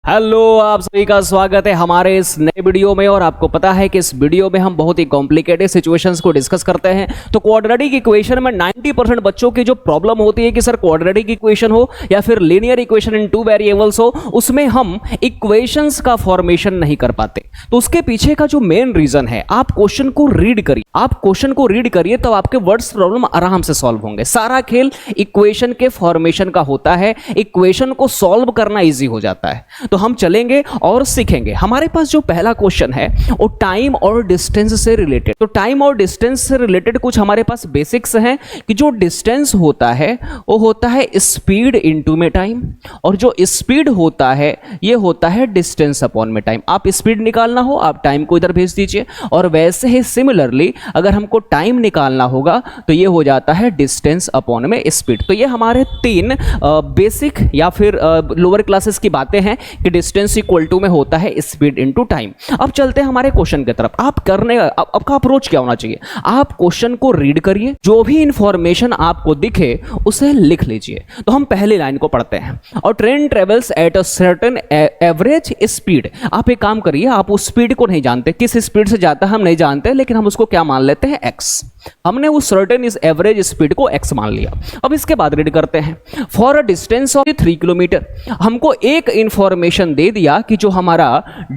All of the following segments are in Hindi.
हेलो, आप सभी का स्वागत है हमारे इस नए वीडियो में। और आपको पता है कि इस वीडियो में हम बहुत ही कॉम्प्लिकेटेड सिचुएशंस को डिस्कस करते हैं। तो क्वाड्रेटिक इक्वेशन में 90% बच्चों की जो प्रॉब्लम होती है कि सर क्वाड्रेटिक इक्वेशन हो या फिर linear equation in two variables हो, उसमें हम इक्वेशंस का फॉर्मेशन नहीं कर पाते। तो उसके पीछे का जो मेन रीजन है, आप क्वेश्चन को रीड करिए, तब आपके वर्ड्स प्रॉब्लम आराम से सॉल्व होंगे। सारा खेल इक्वेशन के फॉर्मेशन का होता है, इक्वेशन को सॉल्व करना ईजी हो जाता है। तो हम चलेंगे और सीखेंगे। हमारे पास जो पहला क्वेश्चन है वो टाइम और डिस्टेंस से रिलेटेड। तो टाइम और डिस्टेंस से रिलेटेड कुछ हमारे पास बेसिक्स हैं कि जो डिस्टेंस होता है वो होता है स्पीड इनटू में टाइम, और जो स्पीड होता है ये होता है डिस्टेंस अपॉन में टाइम। आप स्पीड निकालना हो आप टाइम को इधर भेज दीजिए, और वैसे ही सिमिलरली अगर हमको टाइम निकालना होगा तो ये हो जाता है डिस्टेंस अपॉन में स्पीड। तो ये हमारे तीन बेसिक या फिर लोअर क्लासेस की बातें हैं कि डिस्टेंस इक्वल टू में होता है स्पीड इनटू टाइम। अब चलते हैं हमारे क्वेश्चन की तरफ। आपका अप्रोच क्या होना चाहिए? आप क्वेश्चन को रीड करिए, जो भी इंफॉर्मेशन आपको दिखे उसे लिख लीजिए। तो हम पहली लाइन को पढ़ते हैं। और train travels at a certain average speed. आप एक काम करिए, आप उस स्पीड को नहीं जानते, किस स्पीड से जाता है हम नहीं जानते, लेकिन हम उसको क्या मान लेते हैं, एक्स। हमने उस सर्टेन इस एवरेज स्पीड को एक्स मान लिया। अब इसके बाद रीड करते हैं। For a distance of 3 kilometre, हमको एक इंफॉर्मेशन दे दिया कि जो हमारा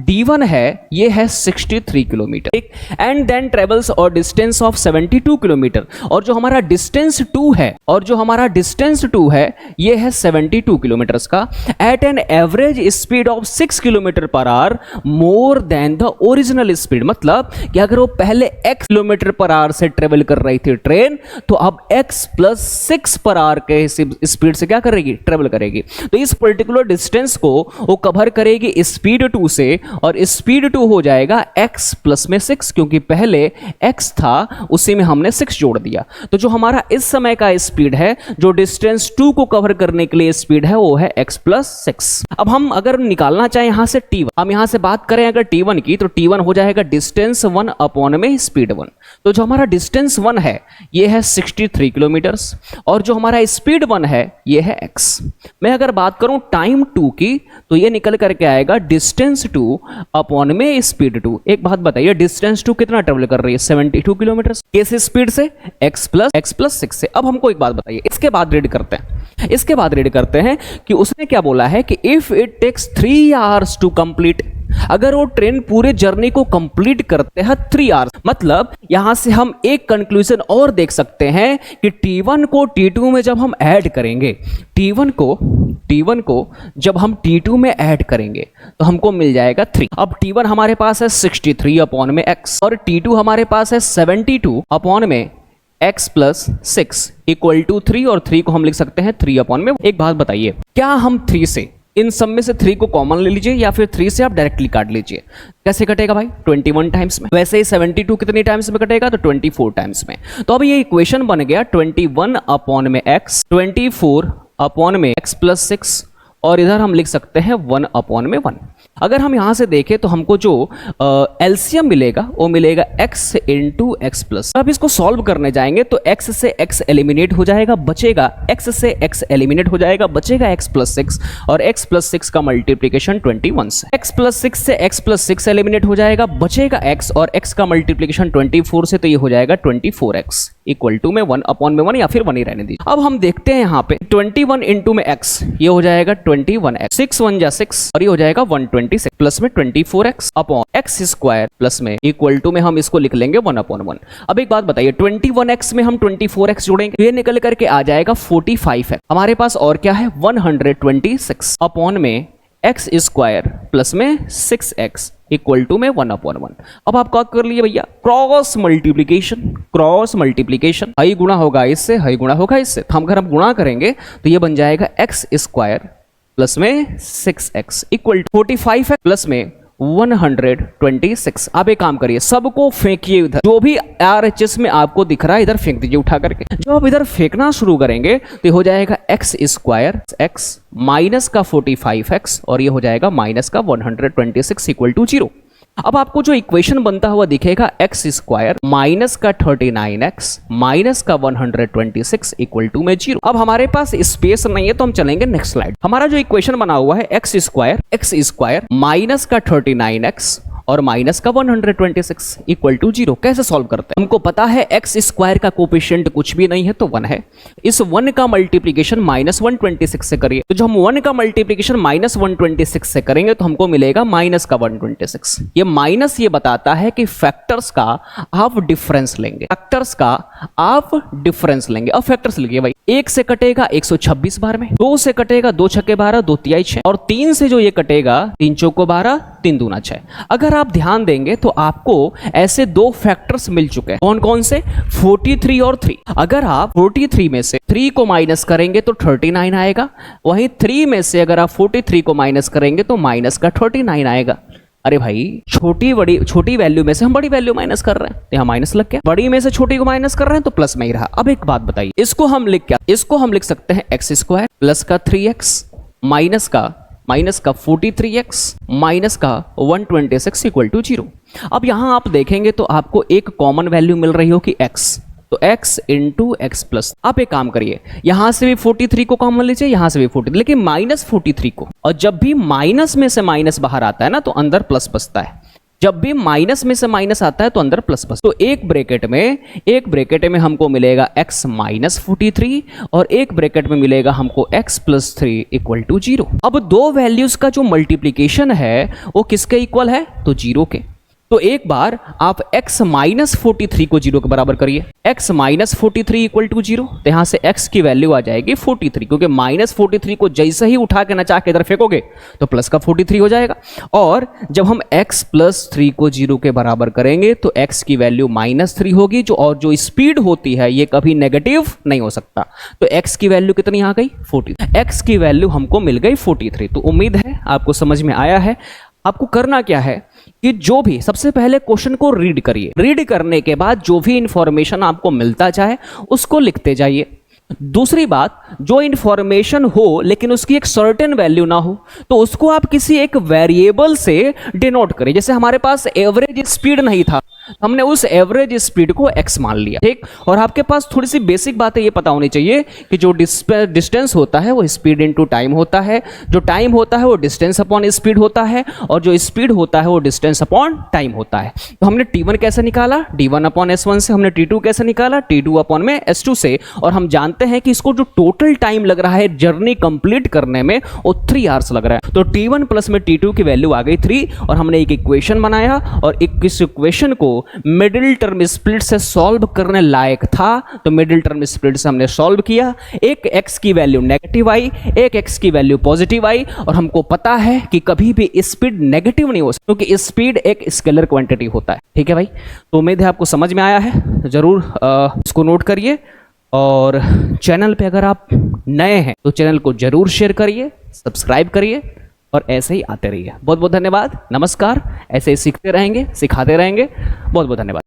D1 है ये है 63 किलोमीटर, एंड देन ट्रेवल्स और डिस्टेंस ऑफ 72 किलोमीटर, और जो हमारा डिस्टेंस 2 है ये है 72 किलोमीटर का, at an average speed of 6 kilometre per hour more than the original speed. मतलब कि अगर वो पहले x किलोमीटर पर आवर से ट्रेवल कर रही थी ट्रेन, तो अब x प्लस 6 पर आवर के स्पीड से क्या करेगी, ट्रेवल करेगी। तो इस पर्टिकुलर डिस्टेंस को वो कवर करेगी स्पीड 2 से, और स्पीड 2 हो जाएगा x प्लस में 6, क्योंकि पहले x था उसी में हमने 6 जोड़ दिया। तो जो हमारा इस समय का स्पीड है, जो डिस्टेंस 2 को कवर करने के लिए स्पीड है, वो है x प्लस 6। अब हम अगर निकालना चाहें यहां से t1, हम यहां से बात करें अगर t1 की, तो t1 हो जाएगा डिस्टेंस 1 अपॉन में स्पीड 1। तो जो हमारा डिस्टेंस 1 है ये है 63 किलोमीटर्स, और जो हमारा स्पीड 1 है ये है x। मैं अगर बात करूं टाइम 2 की, तो ये निकल करके आएगा डिस्टेंस 2 अपॉन में स्पीड 2। एक बात बताइए, डिस्टेंस 2 कितना ट्रेवल कर रही है, 72 किलोमीटर। किस स्पीड से, x प्लस 6 से। अब हमको एक बात बताइए, इसके बाद रीड करते हैं कि उसने क्या बोला है कि if it takes 3 hours to complete, अगर वो ट्रेन पूरे जर्नी को कंप्लीट करते हैं 3 आवर्स, मतलब यहां से हम एक कंक्लूजन और देख सकते हैं कि T1 को T2 में जब हम ऐड करेंगे, T1 को जब हम T2 में ऐड करेंगे तो हमको मिल जाएगा 3। अब T1 हमारे पास है 63 अपॉन में x, और T2 हमारे पास है 72 अपॉन में x प्लस 6 इक्वल टू 3, और 3 को हम लिख सकते हैं 3 अपॉन में। एक बात बताइए, क्या हम 3 से, इन सब में से 3 को कॉमन ले लीजिए, या फिर 3 से आप डायरेक्टली काट लीजिए। कैसे कटेगा भाई, 21 टाइम्स में। वैसे ही 72 कितनी टाइम्स में कटेगा, तो 24 टाइम्स में। तो अब ये इक्वेशन बन गया 21 अपॉन में x, 24 अपॉन में x प्लस 6, और इधर हम लिख सकते हैं 1 अपॉन में 1। अगर हम यहां से देखें तो हमको जो एलसीएम मिलेगा वो मिलेगा x इंटू एक्स प्लस। अब इसको सॉल्व करने जाएंगे तो x से x एलिमिनेट हो जाएगा, बचेगा x से x एलिमिनेट हो जाएगा, बचेगा x प्लस 6, और x प्लस 6 का मल्टीप्लीकेशन 21 से। x प्लस 6 से x प्लस 6 एलिमिनेट हो जाएगा, बचेगा x, और x का मल्टीप्लीकेशन 24 से, तो ये हो जाएगा 24x इक्वल टू में 1 अपॉन में 1, या फिर 1 ही रहने दीजिए। अब हम देखते हैं यहाँ पे 21 इंटू में x, ये हो जाएगा 21x, 6 1 जा 6, और ये हो जाएगा 126 प्लस में 24x upon x square plus में इक्वल टू में हम इसको लिख लेंगे 1 अपॉन 1। अब एक बात बताइए, 21x में हम 24x जोड़ेंगे, ये निकल करके आ जाएगा 45x। हमारे पास और क्या है, 126 अपॉन में x स्क्वायर प्लस में 6x इक्वल टू में 1 अपॉन 1। अब आप क्या कर लिए भैया, क्रॉस मल्टीप्लीकेशन, हाई गुणा होगा इससे, हाई गुणा होगा इससे। तो हम अगर हम गुणा करेंगे तो ये बन जाएगा x स्क्वायर प्लस में 6x इक्वल टू 45 प्लस में 126। आप एक काम करिए, सबको फेंकिए उधर, जो भी RHS में आपको दिख रहा है इधर फेंक दीजिए उठा करके। जब आप इधर फेंकना शुरू करेंगे तो हो जाएगा x स्क्वायर x माइनस का 45x, और ये हो जाएगा माइनस का 126 इक्वल टू 0। अब आपको जो इक्वेशन बनता हुआ दिखेगा एक्स स्क्वायर माइनस का 39x माइनस का 126 इक्वल टू में 0। अब हमारे पास स्पेस नहीं है तो हम चलेंगे नेक्स्ट स्लाइड। हमारा जो इक्वेशन बना हुआ है एक्स स्क्वायर माइनस का 39x और माइनस का 126 इक्वल टू 0 कैसे सॉल्व करते हैं? हमको पता है एक्स स्क्वायर का कोफिशिएंट कुछ भी नहीं है तो 1 है। इस 1 का मल्टीप्लिकेशन माइनस 126 से करिए, तो जब हम 1 का मल्टीप्लिकेशन माइनस 126 से करेंगे तो हमको मिलेगा माइनस का 126। ये माइनस ये बताता है कि फैक्टर्स का आप डिफरेंस लेंगे, फैक्टर्स का आप डिफरेंस लेंगे। अब फैक्टर्स लिखिए भाई, 1 से कटेगा 126 बार में, 2 से कटेगा 2 छक्के 12 2 तिहाई 6 और 3 से जो ये कटेगा 3 चौको 12 3 दूना 6। अगर आप ध्यान देंगे तो आपको ऐसे दो फैक्टर्स मिल चुके हैं। कौन कौन से? 43 और 3। अगर आप 43 में से 3 को माइनस करेंगे तो 39 आएगा, वहीं 3 में से अगर आप 43 को माइनस करेंगे तो माइनस का 39 आएगा। अरे भाई छोटी वैल्यू में से हम बड़ी वैल्यू माइनस कर रहे हैं, यहां माइनस लग गया। बड़ी में से छोटी को माइनस कर रहे हैं तो प्लस में ही रहा। अब एक बात बताइए, इसको हम लिख सकते हैं एक्स स्क्वायर प्लस का 3x माइनस का 43x माइनस का 126 इक्वल टू 0। अब यहां आप देखेंगे तो आपको एक कॉमन वैल्यू मिल रही हो कि x, तो x इंटू एक्स प्लस। आप एक काम करिए, यहां से भी 43 को कॉमन लीजिए, यहां से भी 43, लेकिन माइनस 43 को। और जब भी माइनस में से माइनस बाहर आता है ना तो अंदर प्लस बचता है। जब भी माइनस में से माइनस आता है तो अंदर प्लस बचता है। तो एक ब्रैकेट में हमको मिलेगा x माइनस 43 और एक ब्रैकेट में मिलेगा हमको x प्लस 3 इक्वल टू 0। अब दो वैल्यूज का जो मल्टीप्लीकेशन है वो किसके इक्वल है? तो 0 के। तो एक बार आप x माइनस 43 को 0 के बराबर करिए, x माइनस 43 इक्वल टू 0। तो यहां से x की वैल्यू आ जाएगी 43, क्योंकि माइनस 43 को जैसे ही उठा के नचा के इधर फेंकोगे तो प्लस का 43 हो जाएगा। और जब हम x प्लस 3 को 0 के बराबर करेंगे तो x की वैल्यू माइनस 3 होगी, जो स्पीड होती है ये कभी नेगेटिव नहीं हो सकता। तो x की वैल्यू कितनी आ गई? 43। x की वैल्यू हमको मिल गई 43। तो उम्मीद है आपको समझ में आया है। आपको करना क्या है कि जो भी सबसे पहले क्वेश्चन को रीड करिए, रीड करने के बाद जो भी इंफॉर्मेशन आपको मिलता जाए उसको लिखते जाइए। दूसरी बात, जो इंफॉर्मेशन हो लेकिन उसकी एक सर्टेन वैल्यू ना हो तो उसको आप किसी एक वेरिएबल से डिनोट करिए। जैसे हमारे पास एवरेज स्पीड नहीं था, हमने उस एवरेज स्पीड को x मान लिया, ठीक। और आपके पास थोड़ी सी बेसिक बातें ये पता होनी चाहिए कि जो डिस्टेंस होता है वो स्पीड इनटू टाइम होता है, जो टाइम होता है वो डिस्टेंस अपॉन स्पीड होता है, और जो स्पीड होता है वो डिस्टेंस अपॉन टाइम होता है। तो हमने t1 कैसे निकाला? d1 अपॉन s1 से। हमने t2 कैसे निकाला? t2 अपॉन में s2 से। और हम जानते हैं कि इसको जो टोटल टाइम लग रहा है जर्नी कंप्लीट करने में वो 3 आवर्स लग रहा है। तो t1 प्लस में t2 की वैल्यू आ गई 3, और हमने एक इक्वेशन बनाया और इस इक्वेशन को मिडिल टर्म स्प्लिट से सॉल्व करने लायक था, तो मिडिल टर्म स्प्लिट से हमने सॉल्व किया। एक x की वैल्यू नेगेटिव आई, एक x की वैल्यू पॉजिटिव आई, और हमको पता है कि कभी भी स्पीड नेगेटिव नहीं हो सकती क्योंकि स्पीड एक स्केलर क्वांटिटी होता है, ठीक है भाई। तो उम्मीद है आपको समझ में आया है। जरूर इसको नोट करिए, और चैनल पे अगर आप नए हैं तो चैनल को जरूर शेयर करिए, सब्सक्राइब करिए, और ऐसे ही आते रहिए। बहुत बहुत धन्यवाद, नमस्कार। ऐसे ही सीखते रहेंगे, सिखाते रहेंगे। बहुत बहुत धन्यवाद।